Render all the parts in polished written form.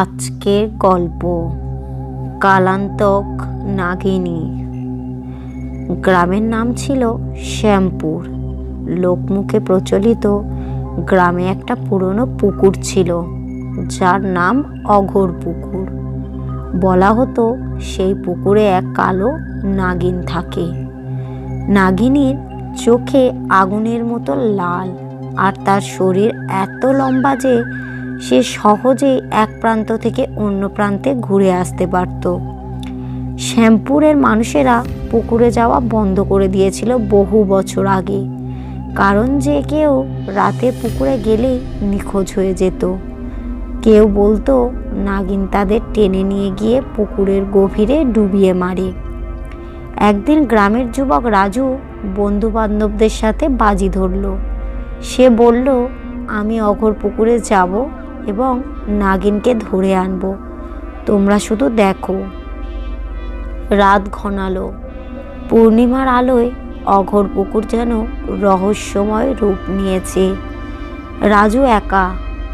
আজকের গল্প কালান্তক নাগিনী। গ্রামের নাম ছিল শ্যামপুর। লোকমুখে প্রচলিত গ্রামে একটা পুরনো পুকুর ছিল, যার নাম অঘোর পুকুর। বলা হতো সেই পুকুরে এক কালো নাগিন থাকে। নাগিনীর চোখে আগুনের মতো লাল, আর তার শরীর এত লম্বা যে সে সহজেই এক প্রান্ত থেকে অন্য প্রান্তে ঘুরে আসতে পারত। শ্যামপুরের মানুষেরা পুকুরে যাওয়া বন্ধ করে দিয়েছিল বহু বছর আগে, কারণ যে কেউ রাতে পুকুরে গেলেই নিখোঁজ হয়ে যেত। কেউ বলতো নাগিন তাদের টেনে নিয়ে গিয়ে পুকুরের গভীরে ডুবিয়ে মারে। একদিন গ্রামের যুবক রাজু বন্ধু বান্ধবদের সাথে বাজি ধরল। সে বলল, আমি অঘোর পুকুরে যাব এবং নাগিনকে ধরে আনব, তোমরা শুধু দেখো। রাত ঘনালো। পূর্ণিমার আলোয় অঘোর পুকুর যেন রহস্যময় রূপ নিয়েছে। রাজু একা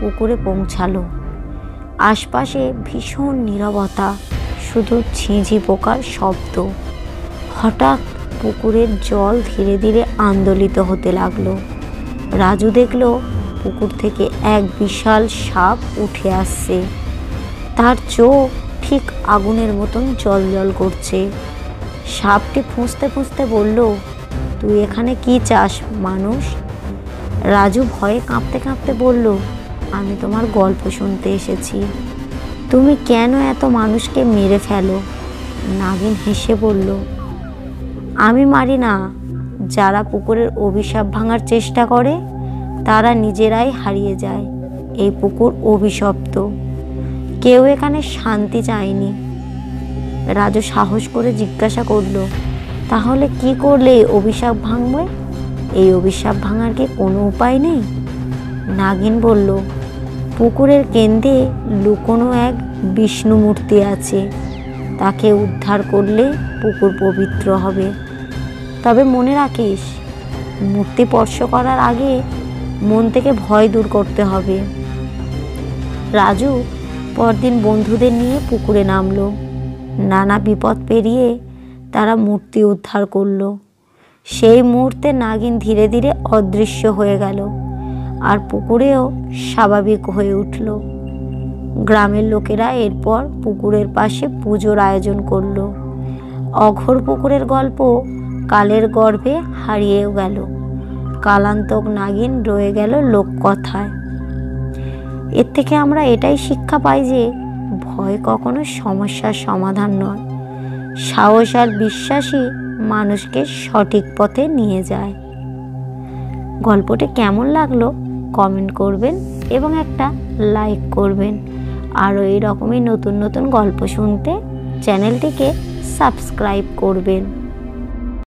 পুকুরে পৌঁছালো। আশপাশে ভীষণ নীরবতা, শুধু ঝিঁঝি পোকার শব্দ। হঠাৎ পুকুরের জল ধীরে ধীরে আন্দোলিত হতে লাগলো। রাজু দেখলো পুকুর থেকে এক বিশাল সাপ উঠে আসছে। তার চোখ ঠিক আগুনের মতন জ্বলজ্বল করছে। সাপটি ফুঁসতে ফুঁসতে বলল, তুই এখানে কি চাস মানুষ? রাজু ভয়ে কাঁপতে কাঁপতে বলল, আমি তোমার গল্প শুনতে এসেছি। তুমি কেন এত মানুষকে মেরে ফেলো? নাগিন হেসে বলল, আমি মারি না, যারা পুকুরের অভিশাপ ভাঙার চেষ্টা করে তারা নিজেরাই হারিয়ে যায়। এই পুকুর অভিশপ্ত, কেউ এখানে শান্তি চায়নি। রাজু সাহস করে জিজ্ঞাসা করলো, তাহলে কি করলে এই অভিশাপ ভাঙবে? এই অভিশাপ ভাঙার কি কোনো উপায় নেই? নাগিন বলল, পুকুরের কেন্দ্রে লুকোনো এক বিষ্ণু মূর্তি আছে, তাকে উদ্ধার করলে পুকুর পবিত্র হবে। তবে মনে রাখিস, মূর্তি স্পর্শ করার আগে মন থেকে ভয় দূর করতে হবে। রাজু পরদিন বন্ধুদের নিয়ে পুকুরে নামলো। নানা বিপদ পেরিয়ে তারা মূর্তি উদ্ধার করলো। সেই মুহূর্তে নাগিন ধীরে ধীরে অদৃশ্য হয়ে গেল, আর পুকুরেও স্বাভাবিক হয়ে উঠল। গ্রামের লোকেরা এরপর পুকুরের পাশে পুজোর আয়োজন করলো। অঘোর পুকুরের গল্প কালের গর্ভে হারিয়েও গেল। কালান্তক নাগিন রয়ে গেল লোককথায়। এর থেকে আমরা এটাই শিক্ষা পাই যে ভয় কখনো সমস্যার সমাধান নয়, সাহস আর বিশ্বাসই মানুষকে সঠিক পথে নিয়ে যায়। গল্পটি কেমন লাগলো কমেন্ট করবেন এবং একটা লাইক করবেন। আরও এই রকমই নতুন নতুন গল্প শুনতে চ্যানেলটিকে সাবস্ক্রাইব করবেন।